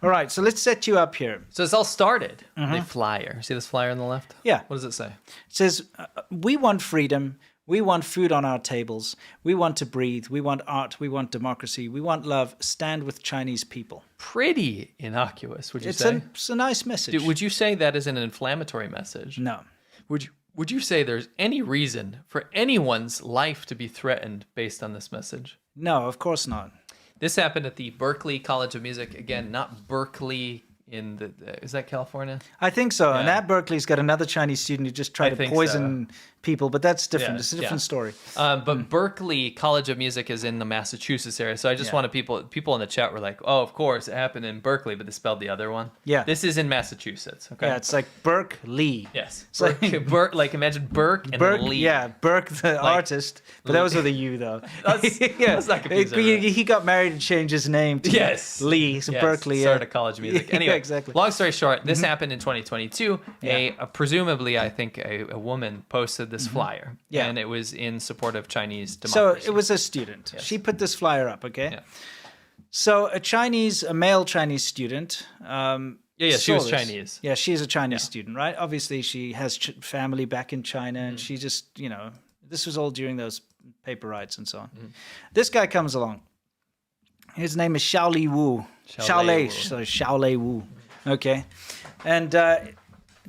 All right, so let's set you up here. So it's all started. The flyer. See this flyer on the left? Yeah. What does it say? It says, we want freedom. We want food on our tables. We want to breathe. We want art. We want democracy. We want love. Stand with Chinese people. Pretty innocuous, would you say? It's a nice message. Would you say that is an inflammatory message? No. Would you say there's any reason for anyone's life to be threatened based on this message? No, of course not. This happened at the Berkeley College of Music. Again, not Berkeley in is that California? I think so. Yeah. And at Berkeley's got another Chinese student who just tried to poison people, but that's different. It's a different story. But Berkeley College of Music is in the Massachusetts area. So I just wanted people in the chat were like, oh, of course, it happened in Berkeley, but they spelled the other one. Yeah. This is in Massachusetts. Okay. Yeah, it's like Berkeley. Yes. Like imagine Burke and Lee. Yeah, Burke the artist, but that was with a U though. That's not confusing. He got married and changed his name to Lee, so Berkeley. Started a college of music. Anyway, exactly. Long story short, this happened in 2022. Presumably, I think a woman posted this flyer, and it was in support of Chinese democracy. So it was a student. Yes. She put this flyer up, okay? Yeah. So a male Chinese student. She was Chinese. Yeah, she's a Chinese student, right? Obviously, she has family back in China, and she just, this was all during those paper rights and so on. This guy comes along. His name is Xiaolei Wu. Xiaolei Wu. Okay. And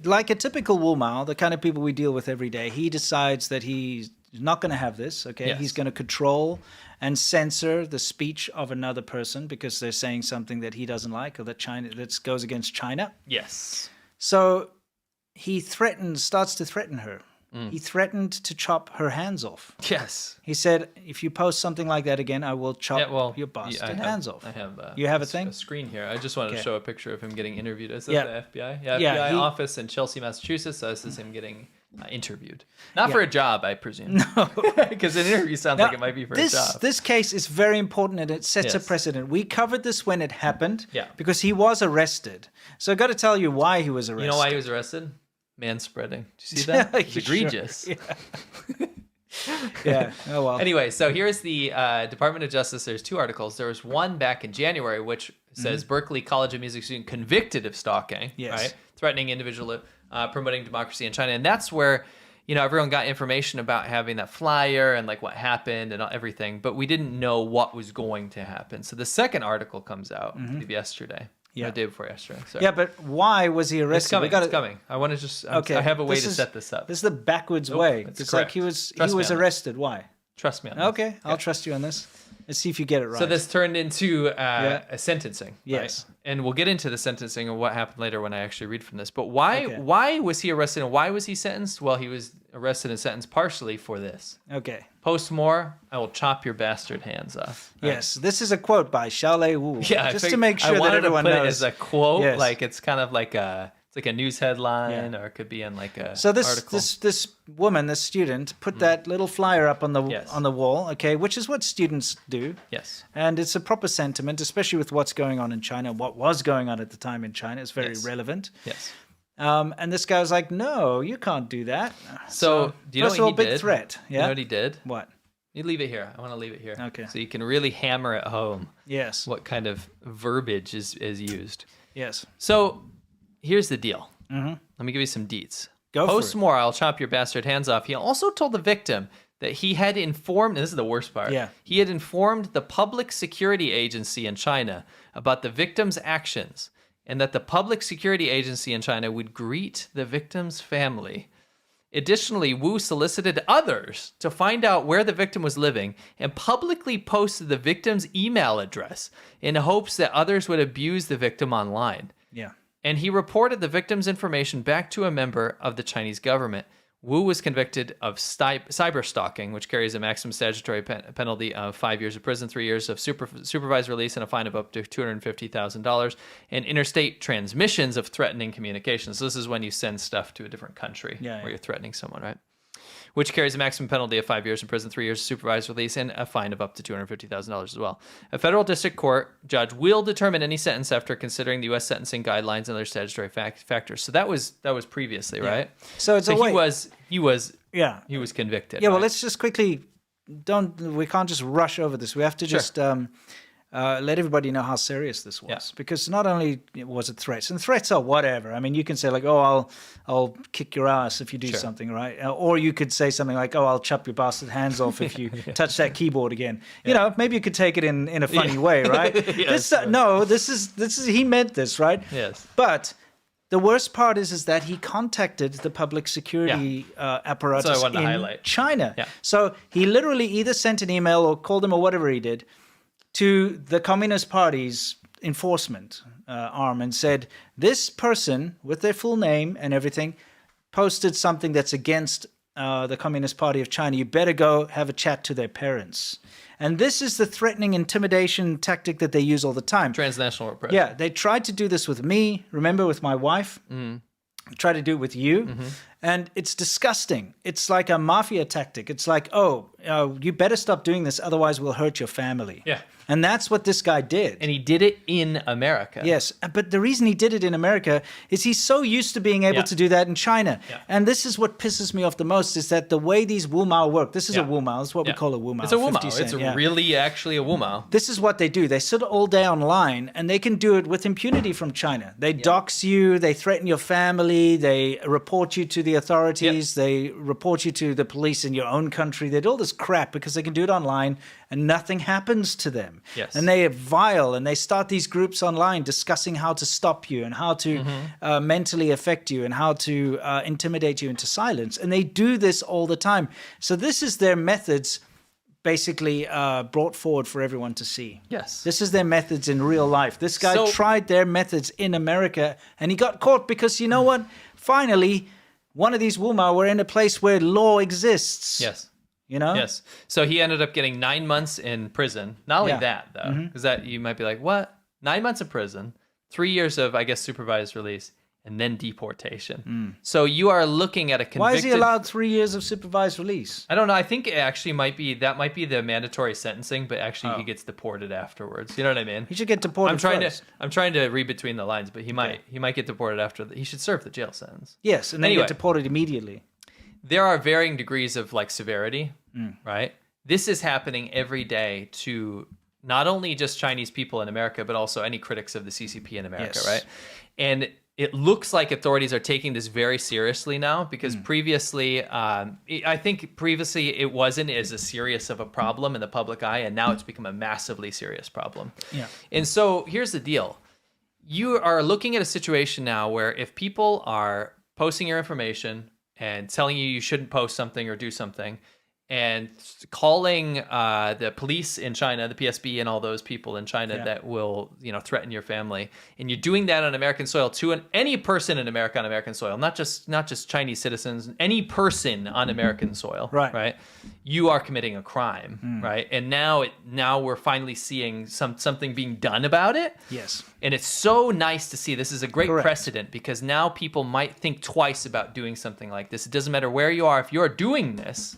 like a typical Wu Mao, the kind of people we deal with every day, he decides that he's not going to have this, okay? Yes. He's going to control and censor the speech of another person because they're saying something that he doesn't like or that goes against China. Yes. So he starts to threaten her. He threatened to chop her hands off. Yes. He said, if you post something like that again, I will chop your bastard hands off. I have you have a thing? A screen here. I just wanted to show a picture of him getting interviewed. Is that the FBI? FBI office in Chelsea, Massachusetts. So this is him getting interviewed. Not for a job, I presume. No. Because an interview sounds like it might be for a job. This case is very important and it sets a precedent. We covered this when it happened because he was arrested. So I got to tell you why he was arrested. You know why he was arrested? Manspreading. Do you see that? It's egregious. Sure. Yeah. Oh, well. Anyway, so here's the Department of Justice. There's two articles. There was one back in January, which says Berkeley College of Music student convicted of stalking, right? Threatening individual, promoting democracy in China. And that's where, everyone got information about having that flyer and like what happened and everything, but we didn't know what was going to happen. So the second article comes out yesterday. Yeah, the day before yesterday. Sorry. Yeah, but why was he arrested? It's coming. I want to just. I have a way to set this up. This is the backwards way. It's like he was arrested. Why? Trust me on this. Okay, I'll trust you on this. Let's see if you get it right. So this turned into a sentencing. Yes. Right? And we'll get into the sentencing and what happened later when I actually read from this. But why was he arrested and why was he sentenced? Well, he was arrested and sentenced partially for this. Okay. Post more, I will chop your bastard hands off. Right? Yes. This is a quote by Xiaolei Wu. Yeah. Just to make sure that everyone knows. I wanted to put it as a quote. Yes. Like it's kind of like it's like a news headline or it could be in like a article. This woman, this student, put that little flyer up on the wall, okay, which is what students do. Yes. And it's a proper sentiment, especially with what's going on in China, what was going on at the time in China. It's very relevant. Yes. And this guy was like, no, you can't do that. So do you know what he did? Big threat. Yeah? You know what he did? What? You leave it here. I want to leave it here. Okay. So you can really hammer at home. Yes. What kind of verbiage is used. Yes. So here's the deal. Let me give you some deets. Go for it. Post more, I'll chop your bastard hands off. He also told the victim that he had informed, and this is the worst part, he had informed the Public Security Agency in China about the victim's actions and that the Public Security Agency in China would greet the victim's family. Additionally, Wu solicited others to find out where the victim was living and publicly posted the victim's email address in hopes that others would abuse the victim online. Yeah. And he reported the victim's information back to a member of the Chinese government. Wu was convicted of cyber stalking, which carries a maximum statutory penalty of 5 years of prison, 3 years of supervised release, and a fine of up to $250,000, and interstate transmissions of threatening communications. So this is when you send stuff to a different country where you're threatening someone, right? Which carries a maximum penalty of 5 years in prison, 3 years of supervised release, and a fine of up to $250,000 as well. A federal district court judge will determine any sentence after considering the U.S. sentencing guidelines and other statutory factors. So that was previously, right? So it's he was convicted. Yeah. Well, let's just quickly we can't just rush over this. We have to just let everybody know how serious this was. Yeah. Because not only was it threats, and threats are whatever. I mean, you can say like, oh, I'll kick your ass if you do something, right? Or you could say something like, oh, I'll chop your bastard hands off if you touch that keyboard again. You know, maybe you could take it in a funny way, right? Yes. This is he meant this, right? Yes. But the worst part is that he contacted the public security apparatus That's what I wanted to in highlight. China. Yeah. So he literally either sent an email or called them or whatever he did to the Communist Party's enforcement arm and said, this person with their full name and everything posted something that's against the Communist Party of China. You better go have a chat to their parents. And this is the threatening intimidation tactic that they use all the time. Transnational repression. Yeah, they tried to do this with me, remember, with my wife. Try to do it with you. And it's disgusting. It's like a mafia tactic. It's like, you better stop doing this, otherwise we'll hurt your family. Yeah. And that's what this guy did. And he did it in America. Yes, but the reason he did it in America is he's so used to being able to do that in China. Yeah. And this is what pisses me off the most, is that the way these Wumao work, this is a Wumao, this is what we call a Wumao. It's a Wumao. 50 cent, It's really actually a Wumao. This is what they do. They sit all day online, and they can do it with impunity from China. They dox you, they threaten your family, they report you to the authorities, they report you to the police in your own country. They do all this crap because they can do it online, and nothing happens to them. Yes. And they are vile, and they start these groups online discussing how to stop you and how to mentally affect you and how to intimidate you into silence. And they do this all the time. So this is their methods basically brought forward for everyone to see. Yes. This is their methods in real life. This guy So- tried their methods in America, and he got caught because, you know what? Finally, one of these Wumao were in a place where law exists. Yes. You know? Yes. So he ended up getting 9 months in prison. Not only Yeah. that, though, because that you might be like, what? 9 months in prison, 3 years of, I guess, supervised release, and then deportation. So you are looking at a convicted... Why is he allowed 3 years of supervised release? I don't know. I think it actually might be the mandatory sentencing, but actually he gets deported afterwards. You know what I mean? He should get deported I'm trying to read between the lines, but he might get deported after. He should serve the jail sentence. Yes, and then Anyway. get deported immediately. There are varying degrees of like severity, right? This is happening every day to not only just Chinese people in America, but also any critics of the CCP in America, Yes. right? And it looks like authorities are taking this very seriously now, because previously, I think previously it wasn't as serious of a problem in the public eye, and now it's become a massively serious problem. Yeah. And so here's the deal. You are looking at a situation now where if people are posting your information and telling you shouldn't post something or do something, and calling the police in China, the PSB, and all those people in China that will, threaten your family, and you're doing that on American soil to any person in America on American soil, not just Chinese citizens, any person on American soil, right? You are committing a crime, right? And now we're finally seeing something being done about it. Yes. And it's so nice to see. This is a great precedent, because now people might think twice about doing something like this. It doesn't matter where you are. If you're doing this,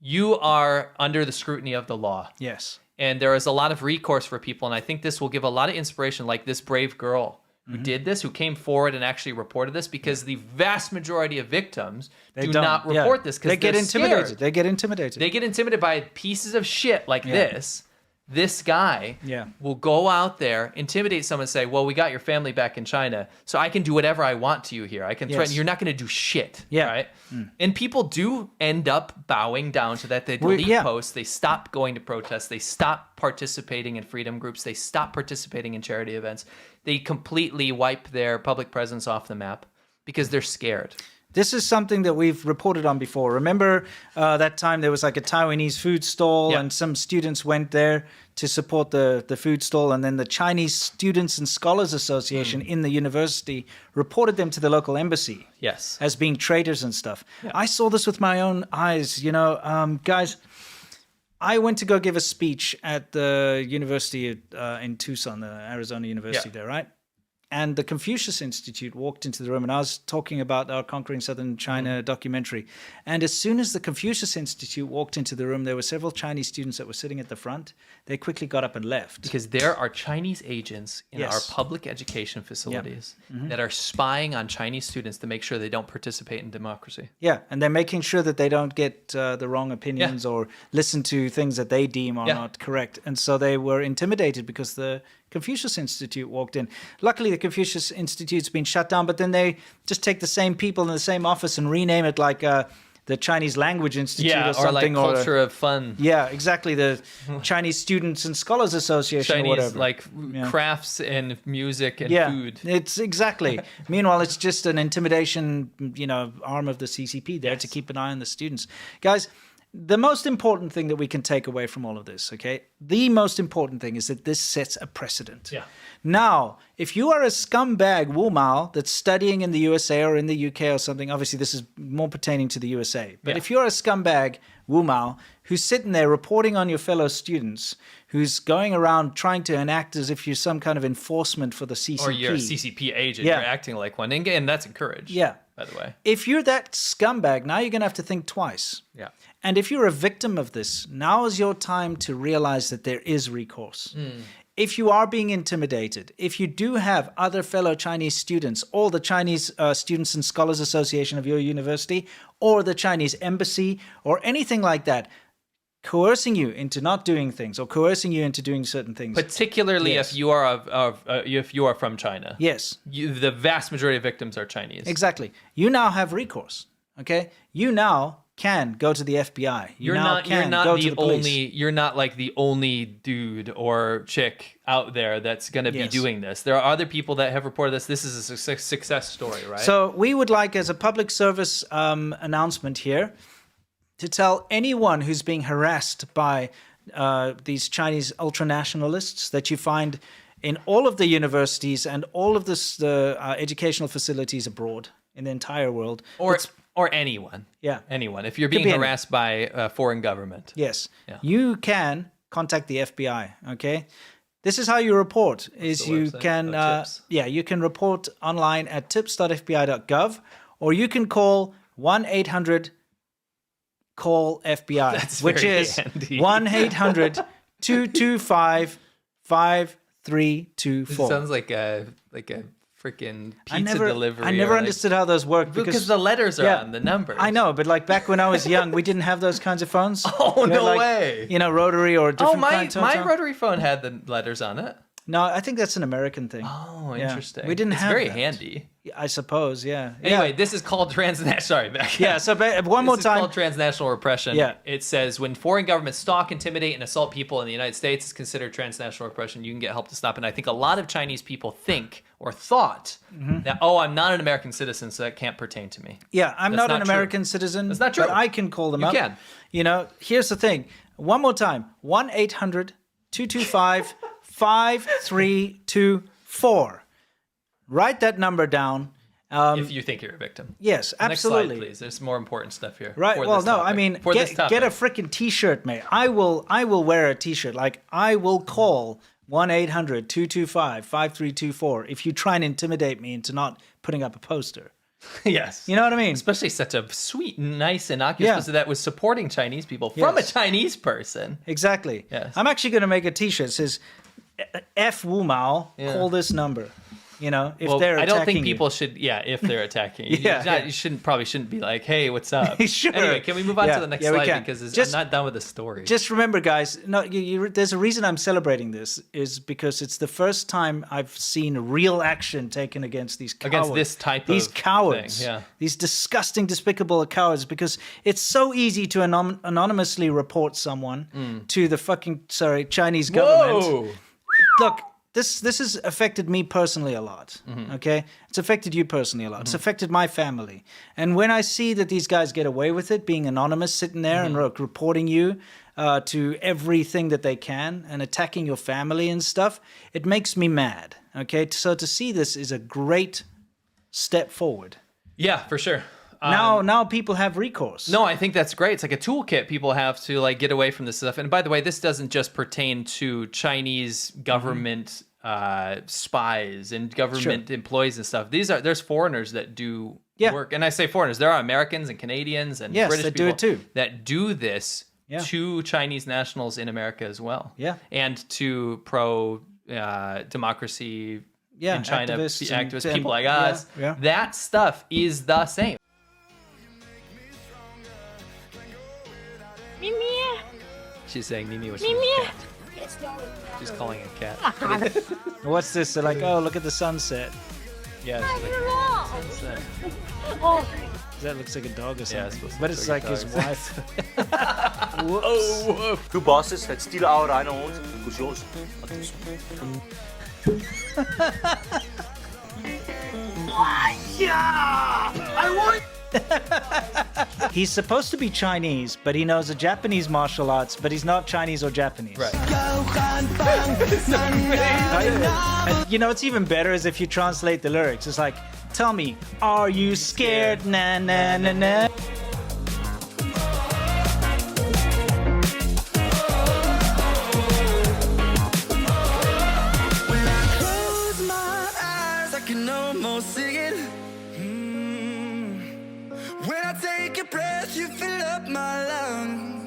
you are under the scrutiny of the law. Yes. And there is a lot of recourse for people. And I think this will give a lot of inspiration, like this brave girl who did this, who came forward and actually reported this, because the vast majority of victims do not report this because they get intimidated. Scared. They get intimidated. They get intimidated by pieces of shit like this. This guy will go out there, intimidate someone, and say, well, we got your family back in China, so I can do whatever I want to you here. I can threaten. You're not going to do shit. Right? And people do end up bowing down to that. They delete posts. They stop going to protests. They stop participating in freedom groups. They stop participating in charity events. They completely wipe their public presence off the map because they're scared. This is something that we've reported on before. Remember that time there was like a Taiwanese food stall and some students went there to support the food stall, and then the Chinese Students and Scholars Association in the university reported them to the local embassy as being traitors and stuff. I saw this with my own eyes. Guys, I went to go give a speech at the university in Tucson, the Arizona University there, right? and the Confucius Institute walked into the room, and I was talking about our Conquering Southern China documentary. And as soon as the Confucius Institute walked into the room, there were several Chinese students that were sitting at the front. They quickly got up and left. Because there are Chinese agents in our public education facilities that are spying on Chinese students to make sure they don't participate in democracy. Yeah, and they're making sure that they don't get the wrong opinions or listen to things that they deem are not correct. And so they were intimidated because the Confucius Institute walked in. Luckily, the Confucius Institute's been shut down, but then they just take the same people in the same office and rename it like the Chinese Language Institute or something. Or like Culture of Fun. Yeah, exactly. The Chinese Students and Scholars Association Chinese, or whatever. like crafts and music and food. It's exactly. Meanwhile, it's just an intimidation, arm of the CCP there to keep an eye on the students. Guys, the most important thing that we can take away from all of this, okay? The most important thing is that this sets a precedent. Yeah. Now, if you are a scumbag Wu Mao that's studying in the USA or in the UK or something, obviously this is more pertaining to the USA. But if you're a scumbag Wu Mao who's sitting there reporting on your fellow students, who's going around trying to enact as if you're some kind of enforcement for the CCP. Or you're a CCP agent, you're acting like one. And that's encouraged, by the way. If you're that scumbag, now you're going to have to think twice. Yeah. And if you're a victim of this, now is your time to realize that there is recourse. If you are being intimidated, if you do have other fellow Chinese students or the Chinese Students and Scholars Association of your university or the Chinese embassy or anything like that, coercing you into not doing things or coercing you into doing certain things. Particularly if you are from China. Yes. The vast majority of victims are Chinese. Exactly. You now have recourse. Okay? You now can go to the FBI. You're not like the only dude or chick out there that's going to be doing this. There are other people that have reported this. This is a success story, right? So we would like, as a public service announcement here, to tell anyone who's being harassed by these Chinese ultranationalists that you find in all of the universities and all of the educational facilities abroad in the entire world. Or anyone. Yeah. Anyone. If you're being harassed by a foreign government. Yes. Yeah. You can contact the FBI, okay? This is how you report. You can report online at tips.fbi.gov, or you can call 1-800-CALL-FBI, which is 1-800-225-5324. It sounds like a freaking pizza delivery. I never understood how those work because the letters are on the numbers. I know, but like back when I was young, we didn't have those kinds of phones. Oh, no way. Rotary or different kinds. My rotary phone had the letters on it. No, I think that's an American thing. Oh, interesting. We didn't have very that. handy. I suppose, yeah. Anyway, this is called transnational. Sorry, back. Yeah, so one more time. This is called transnational repression. Yeah. It says when foreign governments stalk, intimidate, and assault people in the United States, it's considered transnational repression. You can get help to stop it. And I think a lot of Chinese people think or thought that, I'm not an American citizen, so that can't pertain to me. Yeah, I'm not an American citizen. That's not true. But I can call them up. You can. Here's the thing. One more time. 1-800-225-5324. Write that number down. If you think you're a victim. Yes, absolutely. Next slide, please. There's more important stuff here. Right. Well, no, I mean, get a freaking T-shirt, mate. I will wear a T-shirt. Like, I will call 1-800-225-5324 if you try and intimidate me into not putting up a poster. Yes. You know what I mean? Especially such a sweet, nice, innocuous poster that was supporting Chinese people from a Chinese person. Exactly. Yes. I'm actually going to make a T-shirt that says, F Wu Mao, call this number. If they're attacking I don't think people should, if they're attacking you. You shouldn't be like, hey, what's up? Sure. Anyway, can we move on to the next slide? Because I'm not done with the story. Just remember, guys, there's a reason I'm celebrating this, is because it's the first time I've seen real action taken against these cowards. Against this type these of cowards. thing, These disgusting, despicable cowards, because it's so easy to anonymously report someone to the Chinese government. Whoa! Look, this has affected me personally a lot, okay? It's affected you personally a lot. It's affected my family. And when I see that these guys get away with it, being anonymous, sitting there and reporting you to everything that they can and attacking your family and stuff, it makes me mad, okay? So to see this is a great step forward. Yeah, for sure. Now people have recourse. No, I think that's great. It's like a toolkit people have to get away from this stuff. And by the way, this doesn't just pertain to Chinese government spies and government employees and stuff. There's foreigners that do work, and I say foreigners. There are Americans and Canadians and British that people do it too. that do this to Chinese nationals in America as well. Yeah, and to pro democracy in China, activists, people like us. Yeah. That stuff is the same. Mimi. She's saying Mimi was a cat. She's calling a cat. What's this? They're like, oh, look at the sunset. Yeah, she's like, sunset. That looks like a dog or something. Yeah, it's supposed to But look it's like like a his dog. wife. Oh, Two bosses had still our rhino horns, cushions. He's supposed to be Chinese, but he knows the Japanese martial arts, but he's not Chinese or Japanese. Right. And, you know, what's even better is if you translate the lyrics. It's like, tell me, are you scared? Na na na na. Close my eyes, I can almost see it. When I take a breath, you fill up my lungs.